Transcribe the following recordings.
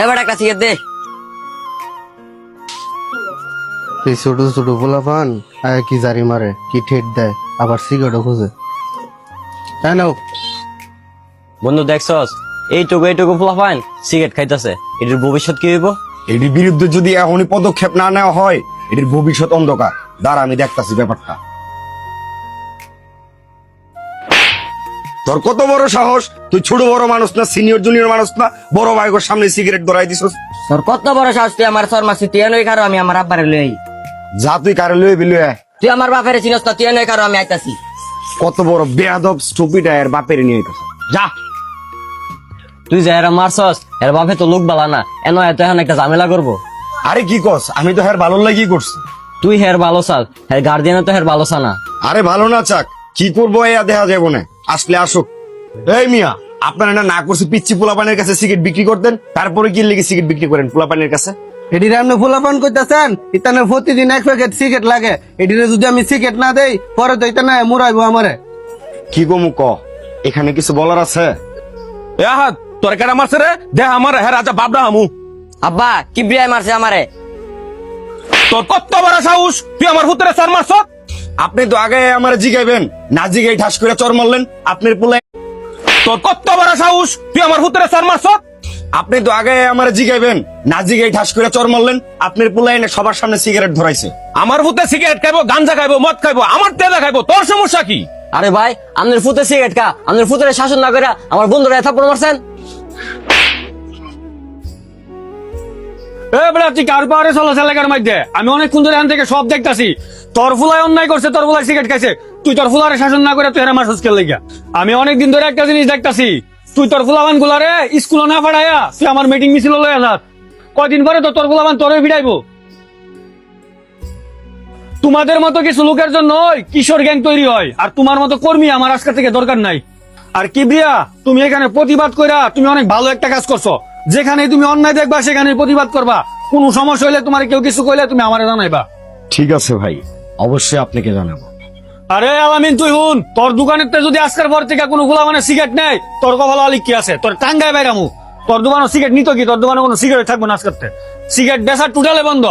এবার একটা সিগারেট দে। এই ছোট ছোট পোলাপান আয় কি জারি মারে, কি ঠেট দেয়, আবার সিগারেটও খুঁজে। হ্যাঁ নাও। বন্ধু দেখছস, এইটুকু ফুলাফাইন সিগারেট খাইতেছে, এটির ভবিষ্যৎ কি হইব? এটির বিরুদ্ধে যদি এখনই পদক্ষেপ না নেওয়া হয়, এটির ভবিষ্যৎ অন্ধকার। দাঁড়া, আমি দেখতাছি ব্যাপারটা। তোর কত বড় সাহস! তুই ছোট বড় মানুষ না, সিনিয়র জুনিয়র মানুষ না, বড় ভাইগোর সামনে সিগারেট ধরাই দিছস। তোর কত বড় সাহস, তুই আমার শর্মা তুই নই কারো, আমি আমার আব্বারে লই। যা তুই কারে লয়ে বিলয়ে আয়। তুই আমার বাপের চিনস না, তুই নই কারো, আমি আইতাছি। কত বড় বেয়াদব স্টুপিড এর বাপের নিয়ে আইতাছ। যা। তুই যে এরা মারছস, এর বাপে তো লোক বালা না, এত এখন একটা ঝামেলা করবো। আরে কি কস? আমি তো হের ভালো লাগি করছি। তুই হের ভালো চাল, হের গার্ডিয়ান তো হের ভালো চা না। আরে ভালো না চাক, কি করবো এয়া দেখা যাবো না, আসলে আসুক। এই মিয়া, আপনারা না করছি পিচ্ছি পোলাপানের কাছে সিগারেট বিক্রি করতেন, তারপরে কি লেগে সিগারেট বিক্রি করেন পোলাপানের কাছে? এটির আপনি ফুলাপান করতেছেন, ইতানে প্রতিদিন 1 প্যাকেট সিগারেট লাগে। এটিরে যদি আমি সিগারেট না দেই, পরে তো ইতানে মুরাইবো আমারে। কি গমু ক, এখানে কিছু বলার আছে? তোর কেডা মারছে রে? দেখ আমার হ্যাঁ রাজা বাবরা হামু। আব্বা কি বিয়ায় মারছে আমারে? তোর কত বড় সাহস, তুই আমার হুতরে সর মারছ? আপনি তো আগে আমার জিগাইবেন, না জিগাই ঠাস করে চর মারলেন। আপনার পোলাই তোর কত বড় সাহস, তুই আমার হুতরে সর মারছ? আপনি তো আগে আমার জিগাইবেন, না জিগাই ঠাস করে চর মারলেন। আপনার পোলাই না সবার সামনে সিগারেট ধরাইছে। আমার হুতে সিগারেট খাইবো, গাঞ্জা খাইবো, মদ খাইবো, আমার তেলা খাইবো, তোর সমস্যা কি? আরে ভাই, আপনার ফুতে সিগারেট খা, আপনার ফুতের শাসন না করে আমার বন্ধুরা থাপ্পড় মারছেন। তুই কার পাহাড়ে চলাচল এলাকার মধ্যে আমি অনেকক্ষণ ধরে এখান থেকে সব দেখতাছি। তোর ফুলাই অন্যায় করছে, তোর ফুলাই সিগারেট খাইছে, তুই তোর ফুলারে শাসন না করে তুই হেরা মার সুস্কেল লেগা। আমি অনেকদিন ধরে একটা জিনিস দেখতাছি, তুই তোর ফুলাবান গুলারে স্কুলে না পাঠাইয়া তুই আমার মিটিং মিছিল লইয়া যাস। কয়দিন পরে তো তোর ফুলাবান তোরে ভিড়াইবো। তোমাদের মতো কিছু লোকের জন্য কিশোর গ্যাং তৈরি হয়, আর তোমার মতো কর্মী আমার আজকে থেকে দরকার নাই। আর কিবরিয়া, তুমি এখানে প্রতিবাদ কইরা তুমি অনেক ভালো একটা কাজ করছো। যেখানে তুমি অন্যায় দেখবা সেখানে প্রতিবাদ করবা, কোনো সমস্যা হইলে তোমার কেউ কিছু কইলে তুমি আমারে জানাইবা। ঠিক আছে ভাই, অবশ্যই আপনাকে জানাবো। আরে আলামিন, তুই হুন, তোর দোকানের যদি আজকের পর থেকে কোনো গোলা মানে সিগারেট নেই, তোর কপাল আলিক কি আছে? তোর টাঙ্গায় বাইরামু। তোর দোকানে সিগারেট নিত কি? তোর দোকানে কোনো সিগারেট থাকবো না আজকে। সিগারেট বেচা টোটালে বন্ধ।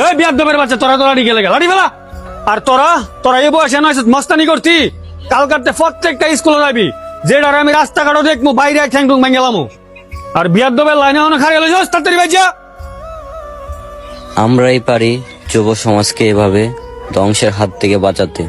এই বিয়াদবের বাচ্চা, তোরা তোরা গেলে লাড়ি ফেলা। আর তোরা তোরা এই বয়সে নয় মস্তানি করতি, কালকাতে প্রত্যেকটা স্কুলে যাবি, যেটার আমি রাস্তাঘাটও দেখবো, বাইরে ঠ্যাং টুং ভেঙে। আর বিয়াদবের লাইনে খাড়ি হলে যাস তাড়াতাড়ি বাজ্যা। আমরাই পারি যুব সমাজকে এভাবে ধ্বংসের হাত থেকে বাঁচাতে।